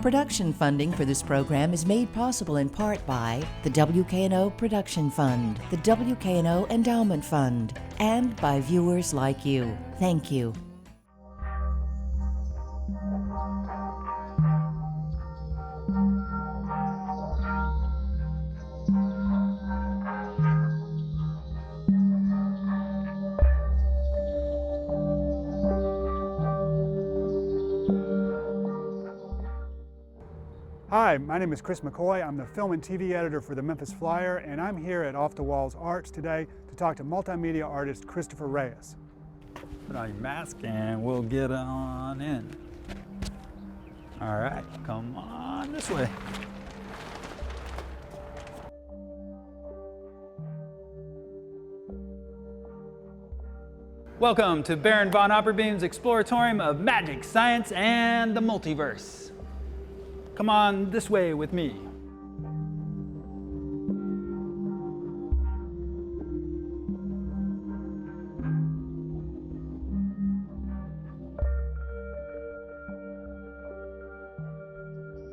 Production funding for this program is made possible in part by the WKNO Production Fund, the WKNO Endowment Fund, and by viewers like you. Thank you. Hi, my name is Chris McCoy. I'm the film and TV editor for the Memphis Flyer, and I'm here at Off the Walls Arts today to talk to multimedia artist Christopher Reyes. Put on your mask and we'll get on in. All right, come on this way. Welcome to Baron von Opperbeam's Exploratorium of Magic, Science, and the Multiverse. Come on this way with me.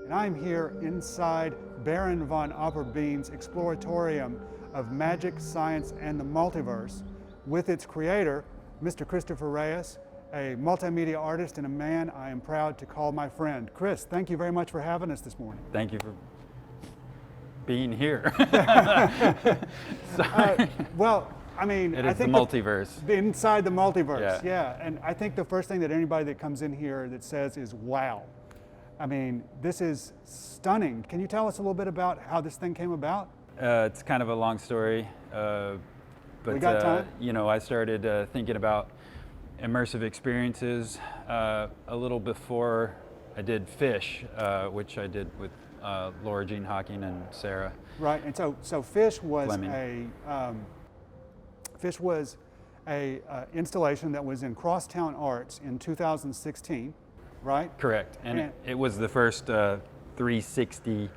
And I'm here inside Baron von Opperbeam's Exploratorium of Magic, Science, and the Multiverse with its creator, Mr. Christopher Reyes, a multimedia artist and a man I am proud to call my friend. Chris, thank you very much for having us this morning. Thank you for being here. Well, I mean, It I is the think multiverse. inside the multiverse, Yeah. And I think the first thing that anybody that comes in here that says is, wow. I mean, this is stunning. Can you tell us a little bit about how this thing came about? It's kind of a long story, but We got time? you know, I started thinking about immersive experiences a little before I did Fish, which I did with Laura Jean Hocking and Sarah. Right, and so Fish was Fleming. a installation that was in Crosstown Arts in 2016, right? Correct, and it was the first 360, you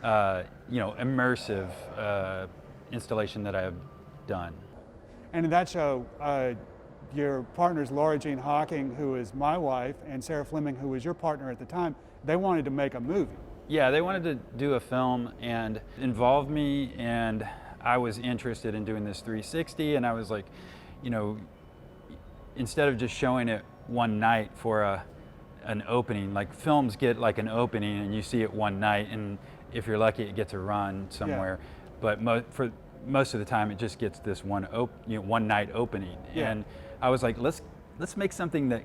know, immersive installation that I've done. And in that show, your partners, Laura Jean Hocking, who is my wife, and Sarah Fleming, who was your partner at the time, they wanted to make a movie. Yeah, they wanted to do a film and involve me, and I was interested in doing this 360, and I was like, you know, instead of just showing it one night for an opening, like films get like an opening and you see it one night, and if you're lucky it gets a run somewhere, but for most of the time it just gets this one night opening. Yeah. And I was like, let's make something that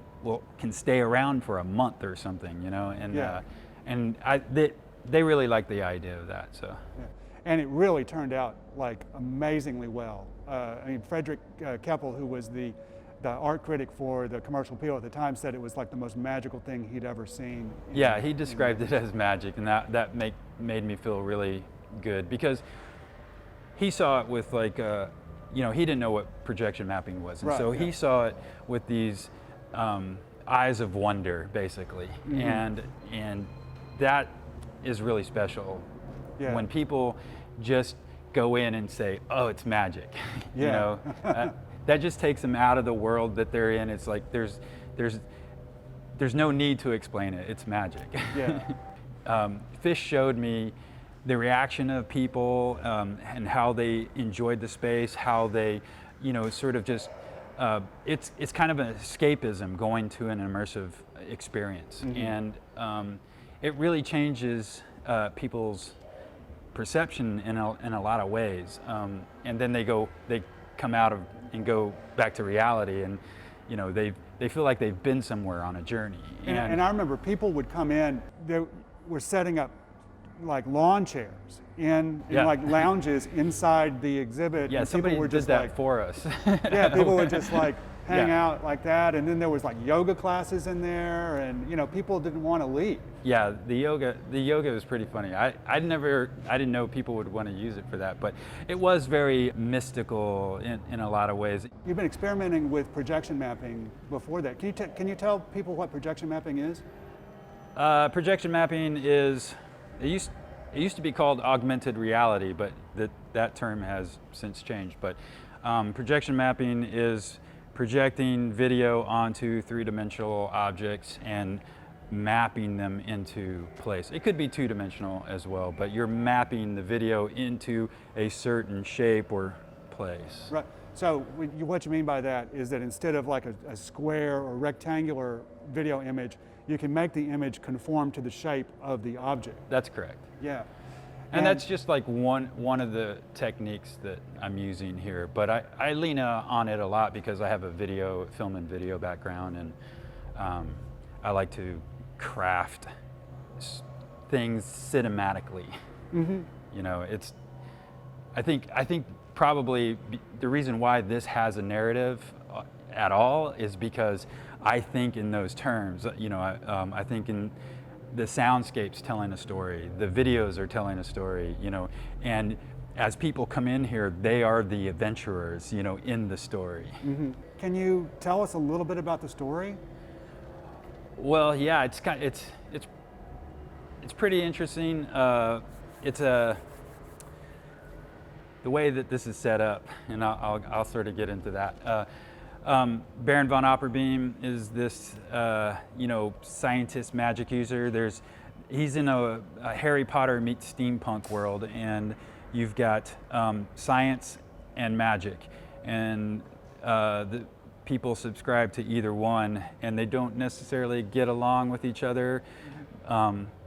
can stay around for a month or something, you know, and they really liked the idea of that, so. Yeah. And it really turned out like amazingly well. I mean, Frederick Keppel, who was the art critic for the Commercial Appeal at the time, said it was like the most magical thing he'd ever seen. Yeah, he described it as magic, and that made me feel really good, because he saw it with like, you know, he didn't know what projection mapping was, and so he saw it with these eyes of wonder, basically, and that is really special. Yeah. When people just go in and say, "Oh, it's magic," you know, that just takes them out of the world that they're in. It's like there's no need to explain it. It's magic. Yeah. Fish showed me the reaction of people and how they enjoyed the space, how they, you know, sort of just, it's kind of an escapism going to an immersive experience. And it really changes people's perception in a lot of ways. And then they come out of and go back to reality, and, you know, they feel like they've been somewhere on a journey. And I remember people would come in, they were setting up like lawn chairs in like lounges inside the exhibit. Yeah, and somebody people were did just that like, for us. Yeah, people would just like hang out like that, and then there was like yoga classes in there, and, you know, people didn't want to leave. Yeah, the yoga was pretty funny. I didn't know people would want to use it for that, but it was very mystical in a lot of ways. You've been experimenting with projection mapping before that. Can you tell people what projection mapping is? Projection mapping is, it used to be called augmented reality, but that term has since changed. But projection mapping is projecting video onto three-dimensional objects and mapping them into place. It could be two-dimensional as well, but you're mapping the video into a certain shape or place. Right. So what you mean by that is that instead of like a square or rectangular video image, you can make the image conform to the shape of the object. That's correct. Yeah. And that's just like one of the techniques that I'm using here. But I lean on it a lot because I have a film and video background, and I like to craft things cinematically. Mm-hmm. You know, I think probably the reason why this has a narrative at all is because I think in those terms. You know, I think in the soundscape's telling a story, the videos are telling a story, you know, and as people come in here, they are the adventurers, you know, in the story. Mm-hmm. Can you tell us a little bit about the story? Well, yeah, it's pretty interesting. The way that this is set up, and I'll sort of get into that. Baron von Opperbeam is this, you know, scientist magic user. He's in a Harry Potter meets steampunk world, and you've got science and magic, and the people subscribe to either one, and they don't necessarily get along with each other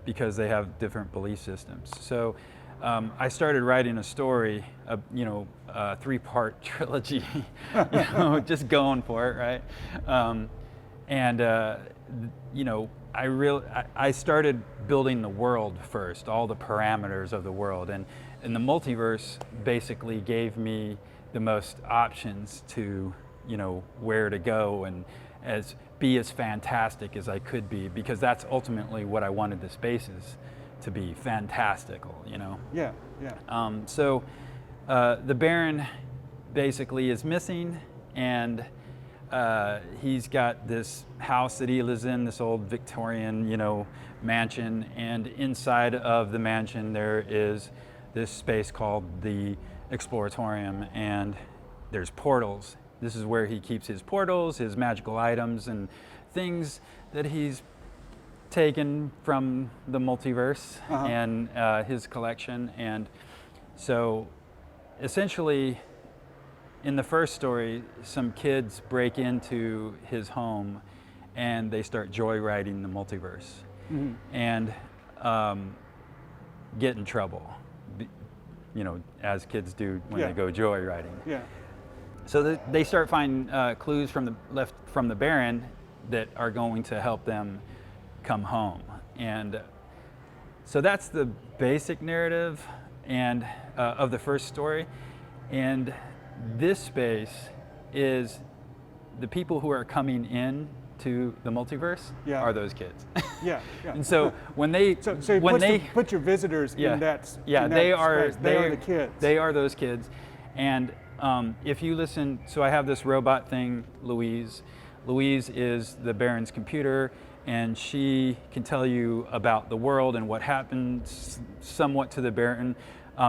because they have different belief systems. So I started writing a story, you know, a 3-part trilogy, you know, just going for it, right? You know, I started building the world first, all the parameters of the world, and the multiverse basically gave me the most options to, you know, where to go and be as fantastic as I could be, because that's ultimately what I wanted the spaces to be, fantastical, you know? Yeah, yeah. So the Baron basically is missing, and he's got this house that he lives in, this old Victorian, you know, mansion, and inside of the mansion there is this space called the Exploratorium, and there's portals. This is where he keeps his portals, his magical items, and things that he's taken from the multiverse and his collection. And so essentially in the first story, some kids break into his home and they start joyriding the multiverse and get in trouble, you know, as kids do when they go joyriding. Yeah. So they start finding clues from the Baron that are going to help them come home, and so that's the basic narrative and of the first story. And this space is the people who are coming in to the multiverse are those kids. Yeah, yeah. And so when they put your visitors in that space. They are the kids. They are those kids. And if you listen, so I have this robot thing, Louise. Louise is the Baron's computer, and she can tell you about the world and what happens somewhat to the Baron,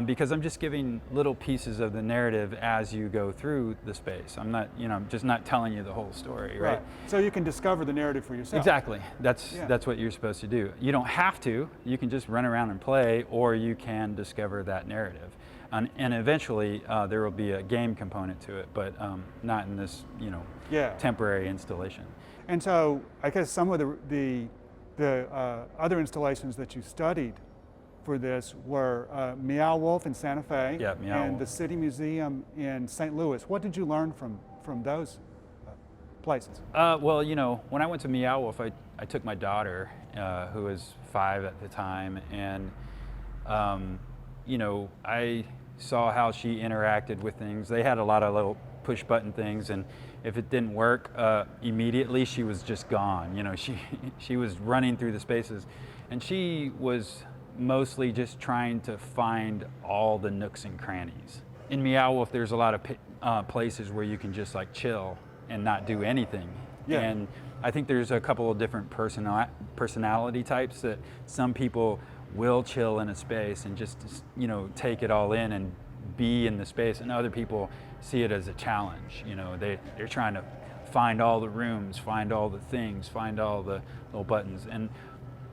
because I'm just giving little pieces of the narrative as you go through the space. I'm not, you know, I'm just not telling you the whole story, right? So you can discover the narrative for yourself. Exactly. That's what you're supposed to do. You don't have to. You can just run around and play, or you can discover that narrative. And eventually there will be a game component to it, but not in this, you know, temporary installation. And so I guess some of the other installations that you studied for this were Meow Wolf in Santa Fe and the City Museum in St. Louis. What did you learn from those places? Well, you know, when I went to Meow Wolf, I took my daughter, who was 5 at the time, and you know, I saw how she interacted with things. They had a lot of little push button things, and if it didn't work immediately, she was just gone. You know, she was running through the spaces, and she was mostly just trying to find all the nooks and crannies. In Meow Wolf, there's a lot of places where you can just like chill and not do anything. Yeah. And I think there's a couple of different personality types that some people will chill in a space and just, you know, take it all in and be in the space, and other people see it as a challenge. You know, they're trying to find all the rooms, find all the things, find all the little buttons.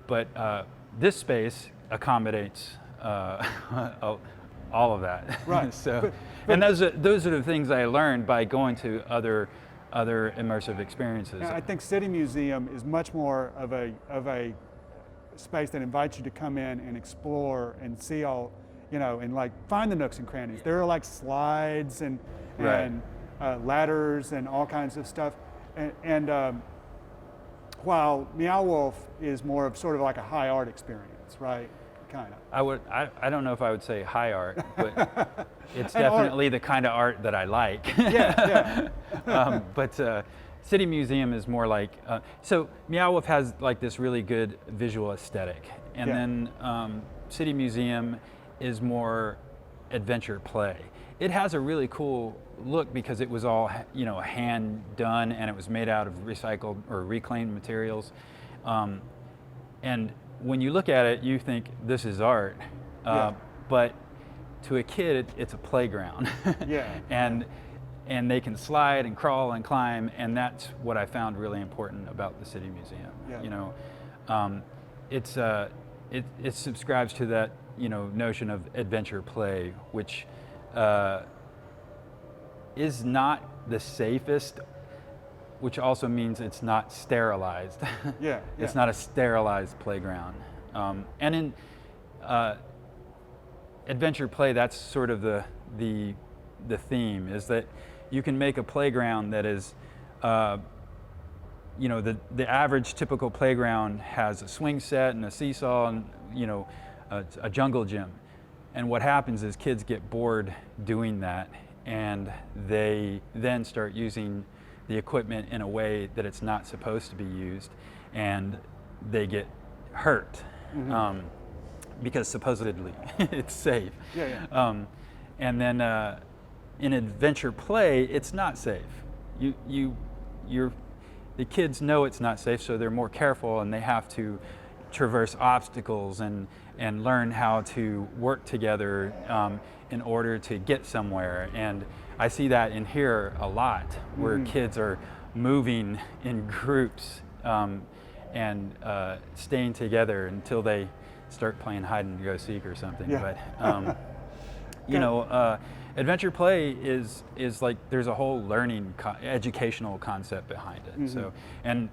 But this space accommodates all of that. Right. So, and those are the things I learned by going to other immersive experiences. I think City Museum is much more of a space that invites you to come in and explore and see all, and like find the nooks and crannies. There are like slides and Right. ladders and all kinds of stuff. And while Meow Wolf is more of sort of like a high art experience, right? Kind of. I don't know if I would say high art, but it's And definitely the kind of art that I like. Yeah. But City Museum is more like, so Meow Wolf has like this really good visual aesthetic. And Yeah. then City Museum is more adventure play. It has a really cool look because it was all, hand done, and it was made out of recycled or reclaimed materials. And when you look at it, you think this is art, Yeah. but to a kid, it's a playground. Yeah. And they can slide and crawl and climb, and that's what I found really important about the City Museum. Yeah. It subscribes to that notion of adventure play, which is not the safest, which also means it's not sterilized. Yeah. It's yeah. not a sterilized playground. And in adventure play, that's sort of the theme, is that you can make a playground that is, the average typical playground has a swing set and a seesaw and, a jungle gym. And what happens is kids get bored doing that, and they then start using the equipment in a way that it's not supposed to be used, and they get hurt. Mm-hmm. Because supposedly it's safe. Yeah. And then in adventure play, it's not safe. The kids know it's not safe, so they're more careful, and they have to traverse obstacles and learn how to work together in order to get somewhere. And I see that in here a lot, where kids are moving in groups and staying together until they start playing hide and go seek or something. Yeah. But adventure play is like, there's a whole learning educational concept behind it. Mm-hmm. So and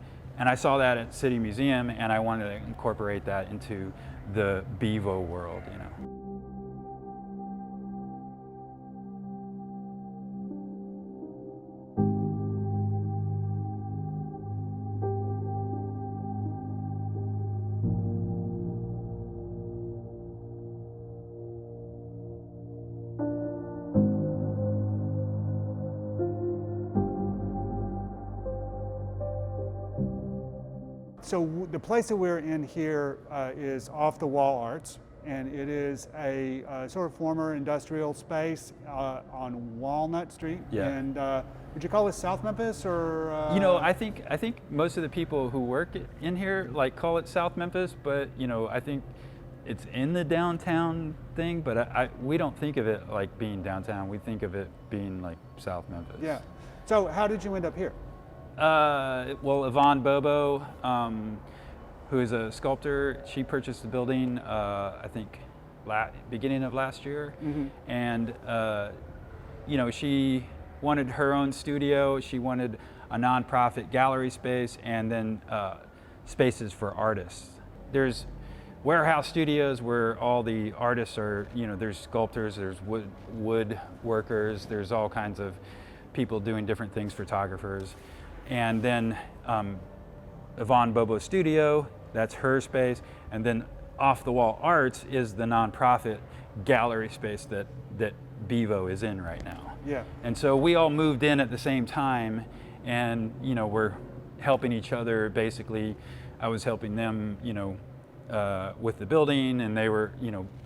I saw that at City Museum, and I wanted to incorporate that into the Bevo world. So the place that we're in here is Off the Wall Arts, and it is a sort of former industrial space on Walnut Street. Yeah. And would you call this South Memphis, or? I think most of the people who work in here call it South Memphis, but I think it's in the downtown thing. But we don't think of it like being downtown. We think of it being like South Memphis. Yeah. So how did you end up here? Well, Yvonne Bobo, who is a sculptor, she purchased the building, I think, beginning of last year. Mm-hmm. And, she wanted her own studio. She wanted a nonprofit gallery space, and then spaces for artists. There's warehouse studios where all the artists are, there's sculptors, there's wood workers, there's all kinds of people doing different things, photographers. And then Yvonne Bobo Studio, that's her space. And then Off the Wall Arts is the nonprofit gallery space that Bevo is in right now. Yeah. And so we all moved in at the same time, and we're helping each other. Basically, I was helping them, with the building, and they were,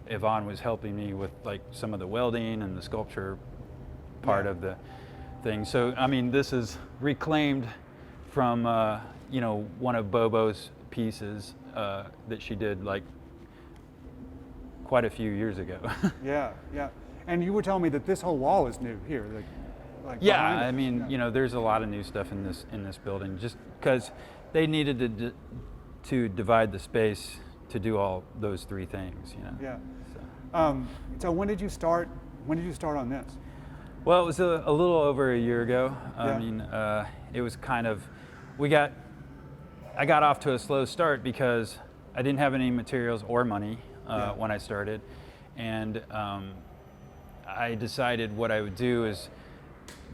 Yvonne was helping me with some of the welding and the sculpture part of the thing. So this is reclaimed from one of Bobo's pieces that she did quite a few years ago. Yeah. And you were telling me that this whole wall is new here. like Yeah, behind I it. mean, Yeah. you know, there's a lot of new stuff in this building, just because they needed to divide the space to do all those three things. You know. Yeah. So, So when did you start? When did you start on this? well, it was a little over a year ago. Yeah. I mean, it was kind of, I got off to a slow start because I didn't have any materials or money Yeah. when I started, and I decided what I would do is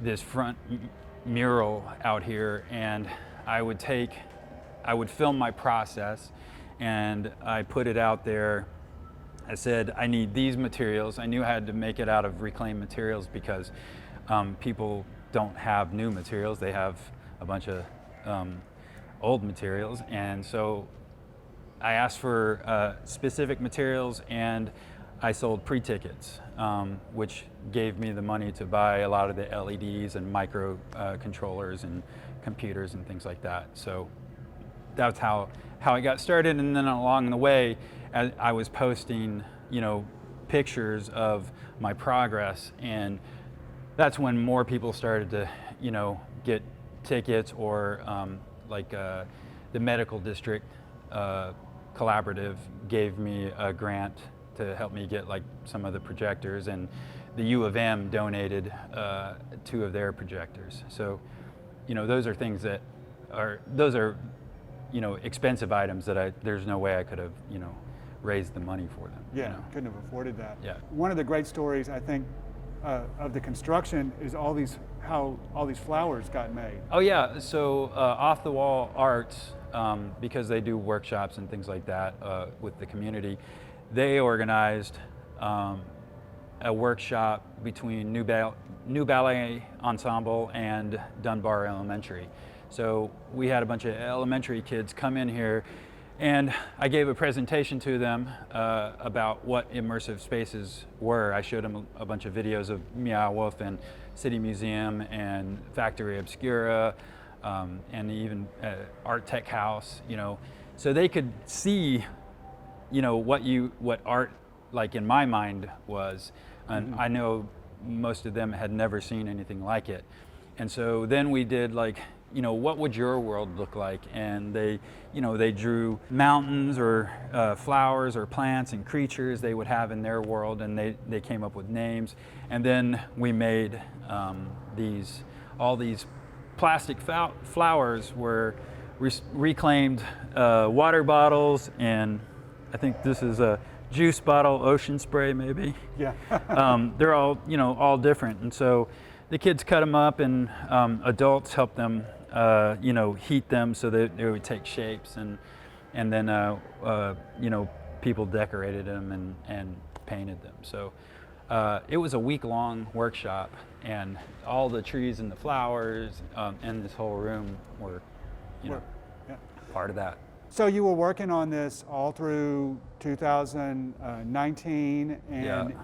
this front mural out here, and I would film my process, and I put it out there. I said, I need these materials. I knew I had to make it out of reclaimed materials because people don't have new materials. They have a bunch of old materials. And so I asked for specific materials, and I sold pre-tickets, which gave me the money to buy a lot of the LEDs and micro controllers and computers and things like that. So that's how I got started. And then along the way, I was posting, you know, pictures of my progress, and that's when more people started to, you know, get tickets, or the medical district collaborative gave me a grant to help me get like some of the projectors, and the U of M donated 2 of their projectors. So, you know, those are things that are you know, expensive items that there's no way I could have, you know, raised the money for them. Yeah, you know? couldn't have afforded that. Yeah. One of the great stories, I think, of the construction is how all these flowers got made. Oh yeah, so Off the Wall Arts, because they do workshops and things like that with the community, they organized a workshop between New Ballet Ensemble and Dunbar Elementary. So we had a bunch of elementary kids come in here, and I gave a presentation to them about what immersive spaces were. I showed them a bunch of videos of Meow Wolf and City Museum and Factory Obscura, and even Art Tech House, you know, so they could see, you know, what art, like in my mind, was. And I know most of them had never seen anything like it. And so then we did like, you know, what would your world look like? And they, you know, they drew mountains or flowers or plants and creatures they would have in their world, and they came up with names. And then we made all these plastic flowers were reclaimed water bottles, and I think this is a juice bottle, ocean spray maybe. Yeah. They're all, you know, all different. And so the kids cut them up, and adults helped them, you know, heat them so that they would take shapes, and then, you know, people decorated them and painted them. So it was a week-long workshop, and all the trees and the flowers and this whole room were, you know, Yeah. part of that. So you were working on this all through 2019 and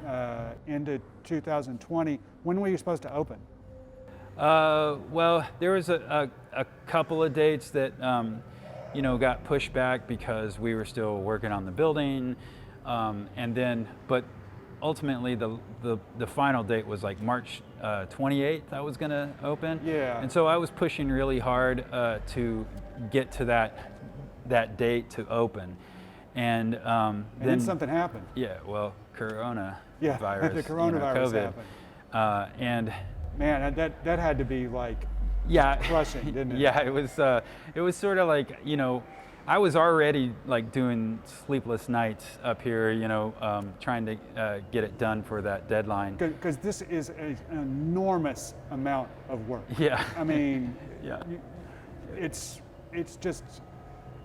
into 2020. When were you supposed to open? Well, there was a couple of dates that you know, got pushed back because we were still working on the building, and then, but ultimately the final date was like March 28th. I was going to open. Yeah. And so I was pushing really hard to get to that date to open, and then something happened. Yeah. Well, Corona Yeah, virus. the coronavirus you know, happened. COVID. And Man, that had to be like yeah, crushing, didn't it? Yeah, it was sort of like, you know, I was already like doing sleepless nights up here, you know, trying to get it done for that deadline. Because this is an enormous amount of work. Yeah. I mean, Yeah. it's just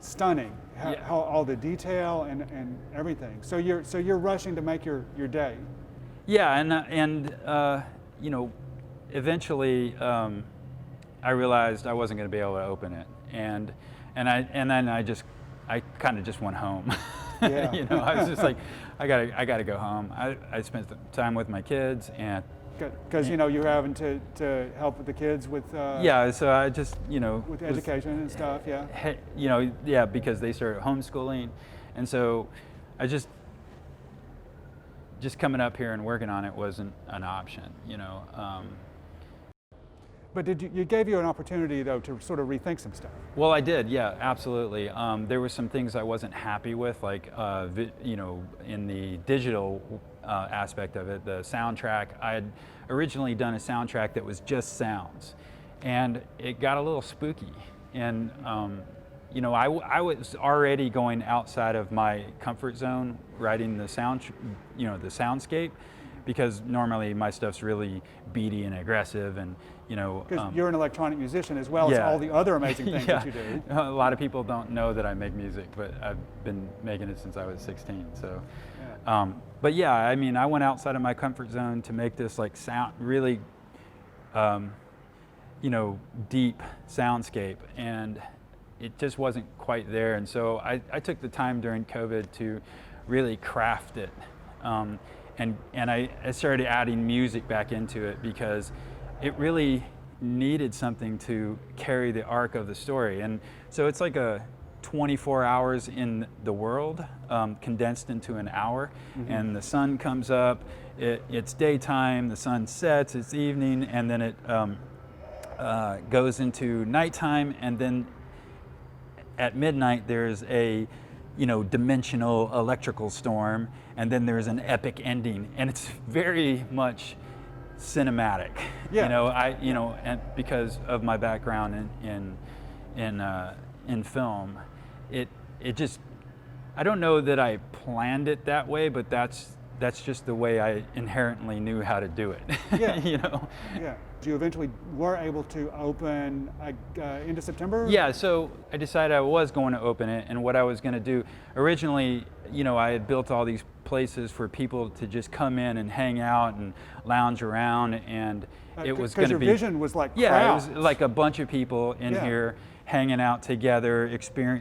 stunning how all the detail and everything. So you're rushing to make your day. Yeah, and you know, eventually I realized I wasn't going to be able to open it, and then I kind of just went home. Yeah. You know, I was just like, I gotta go home. I spent time with my kids, and Because you know you're having to help with the kids with yeah, so I just, you know, with education and stuff. Yeah. You know, yeah, because they started homeschooling, and so I just coming up here and working on it wasn't an option, you know. But it gave you an opportunity though to sort of rethink some stuff. Well, I did, yeah, absolutely. There were some things I wasn't happy with, like you know, in the digital aspect of it, the soundtrack. I had originally done a soundtrack that was just sounds, and it got a little spooky. And you know, I was already going outside of my comfort zone writing the you know, the soundscape, because normally my stuff's really beady and aggressive, and you know. Because you're an electronic musician as well as all the other amazing things that you do. A lot of people don't know that I make music, but I've been making it since I was 16. So, but yeah, I mean, I went outside of my comfort zone to make this like sound really, you know, deep soundscape, and it just wasn't quite there. And so I took the time during COVID to really craft it. And I started adding music back into it because it really needed something to carry the arc of the story. And so it's like a 24 hours in the world condensed into an hour. Mm-hmm. And the sun comes up, it's daytime, the sun sets, it's evening, and then it goes into nighttime, and then at midnight there's a, you know, dimensional electrical storm, and then there's an epic ending, and it's very much cinematic. Yeah. You know, and because of my background in film, it just, I don't know that I planned it that way, but that's just the way I inherently knew how to do it. Yeah. You know. Yeah. You eventually were able to open into September? Yeah, so I decided I was going to open it, and what I was going to do, originally, you know, I had built all these places for people to just come in and hang out and lounge around, and it was going to be... Because your vision was like yeah, crowds. it was like a bunch of people in here hanging out together,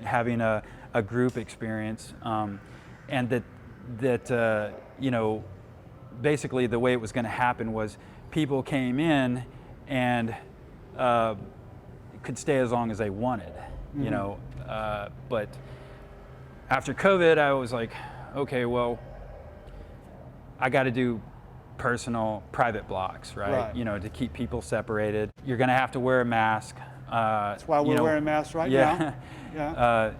having a group experience, and that you know, basically the way it was going to happen was people came in and could stay as long as they wanted, you know. But after COVID, I was like, okay, well, I got to do personal, private blocks, right? You know, to keep people separated. You're going to have to wear a mask. That's why we're wearing masks right now. Yeah.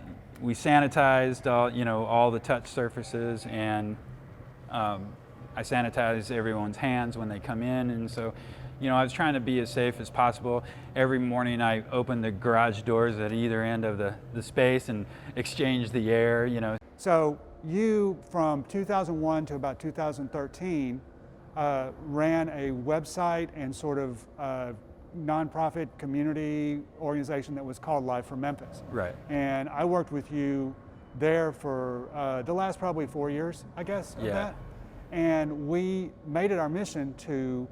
We sanitized all the touch surfaces, and I sanitize everyone's hands when they come in, and so, you know, I was trying to be as safe as possible. Every morning I open the garage doors at either end of the space and exchange the air, you know. So you, from 2001 to about 2013, ran a website and sort of nonprofit community organization that was called Live from Memphis. Right. And I worked with you there for the last probably 4 years, I guess, of that. And we made it our mission to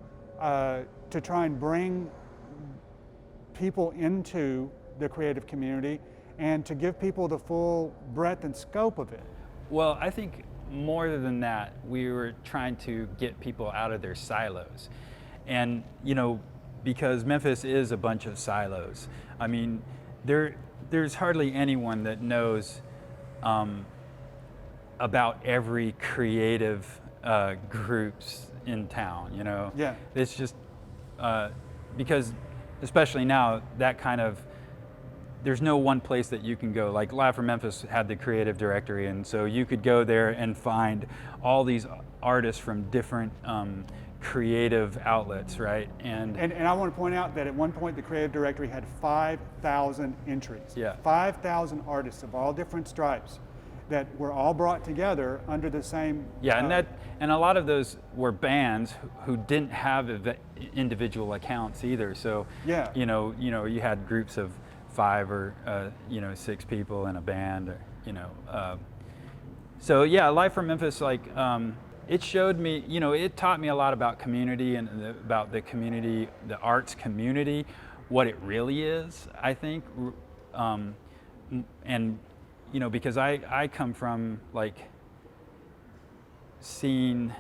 try and bring people into the creative community and to give people the full breadth and scope of it. Well, I think more than that, we were trying to get people out of their silos. And, you know, because Memphis is a bunch of silos. I mean, there's hardly anyone that knows about every creative groups in town, you know. Yeah. It's just because, especially now, that kind of, there's no one place that you can go. Like Live from Memphis had the creative directory, and so you could go there and find all these artists from different creative outlets, right? And I want to point out that at one point the creative directory had 5,000 entries. Yeah. 5,000 artists of all different stripes that were all brought together under the same. Yeah, and a lot of those were bands who didn't have individual accounts either. So you know, you had groups of 5 or 6 people in a band, or, you know. So yeah, Live from Memphis, like it showed me, you know, it taught me a lot about community and about the community, the arts community, what it really is, I think, and you know, because I come from like seeing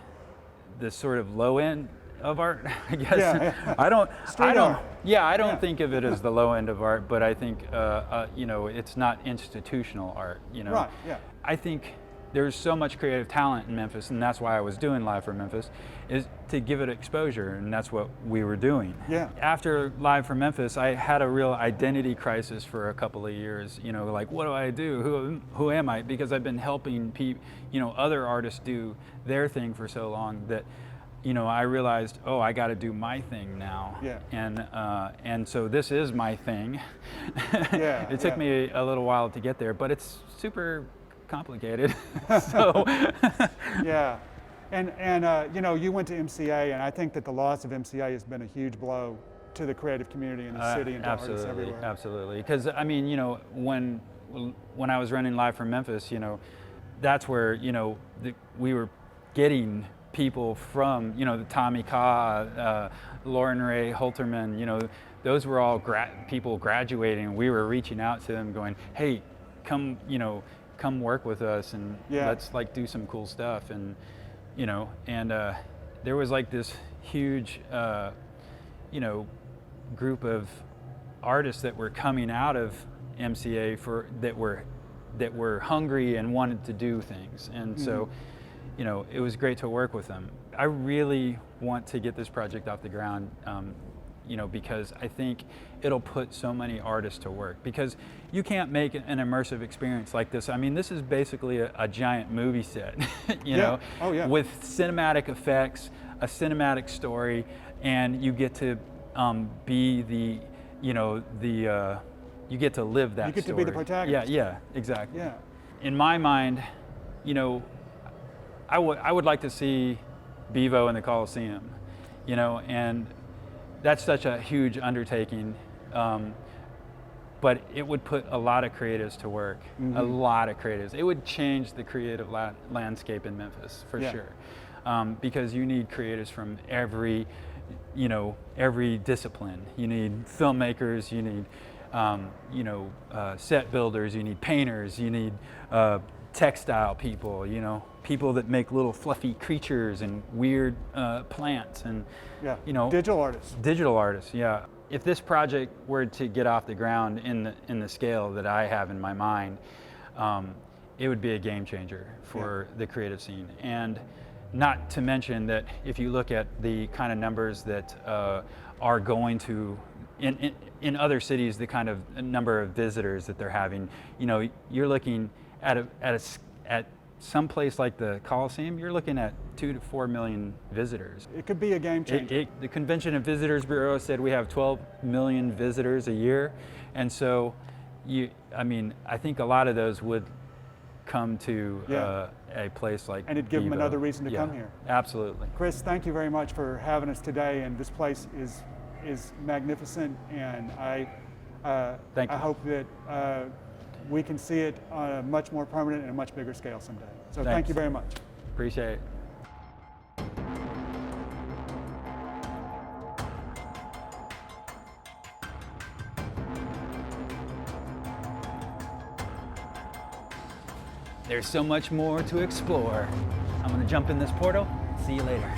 the sort of low end of art, I guess. Yeah. I don't Yeah. think of it as the low end of art, but I think you know, it's not institutional art, you know. Right. Yeah. I think there's so much creative talent in Memphis, and that's why I was doing Live from Memphis, is to give it exposure, and that's what we were doing. Yeah. After Live from Memphis, I had a real identity crisis for a couple of years. You know, like, what do I do? Who am I? Because I've been helping other artists do their thing for so long that, you know, I realized, oh, I got to do my thing now. Yeah. And so this is my thing. Yeah. It took me a little while to get there, but it's super complicated. So Yeah, and you know, you went to MCA, and I think that the loss of MCA has been a huge blow to the creative community in the city and to artists everywhere. Absolutely. Because I mean, you know, when I was running Live from Memphis, you know, that's where, you know, we were getting people from, you know, the Tommy Ka, Lauren Ray Holterman, you know, those were all people graduating. We were reaching out to them, going, "Hey, come work with us, and let's like do some cool stuff." And you know, and there was like this huge, you know, group of artists that were coming out of MCA that were hungry and wanted to do things, and so, you know, it was great to work with them. I really want to get this project off the ground. You know, because I think it'll put so many artists to work, because you can't make an immersive experience like this. I mean, this is basically a giant movie set, you know, with cinematic effects, a cinematic story, and you get to be the, you know, you get to live that story. You get to be the protagonist. Yeah, exactly. Yeah. In my mind, you know, I would like to see Bevo in the Coliseum, you know, and that's such a huge undertaking, but it would put a lot of creatives to work, a lot of creatives. It would change the creative landscape in Memphis, for sure, because you need creatives from every discipline. You need filmmakers, you need, set builders, you need painters, you need textile people, you know, people that make little fluffy creatures and weird plants, and you know, digital artists. Yeah. If this project were to get off the ground in the scale that I have in my mind, it would be a game changer for the creative scene. And not to mention that if you look at the kind of numbers that are going to in other cities, the kind of number of visitors that they're having, you know, you're looking at some place like the Coliseum, you're looking at 2 to 4 million visitors. It could be a game changer. The Convention and Visitors Bureau said we have 12 million visitors a year, and so I think a lot of those would come to a place like and it'd give them another reason to come here. Absolutely. Chris, thank you very much for having us today, and this place is magnificent, and I hope that we can see it on a much more permanent and a much bigger scale someday. So thank you very much. Appreciate it. There's so much more to explore. I'm gonna jump in this portal. See you later.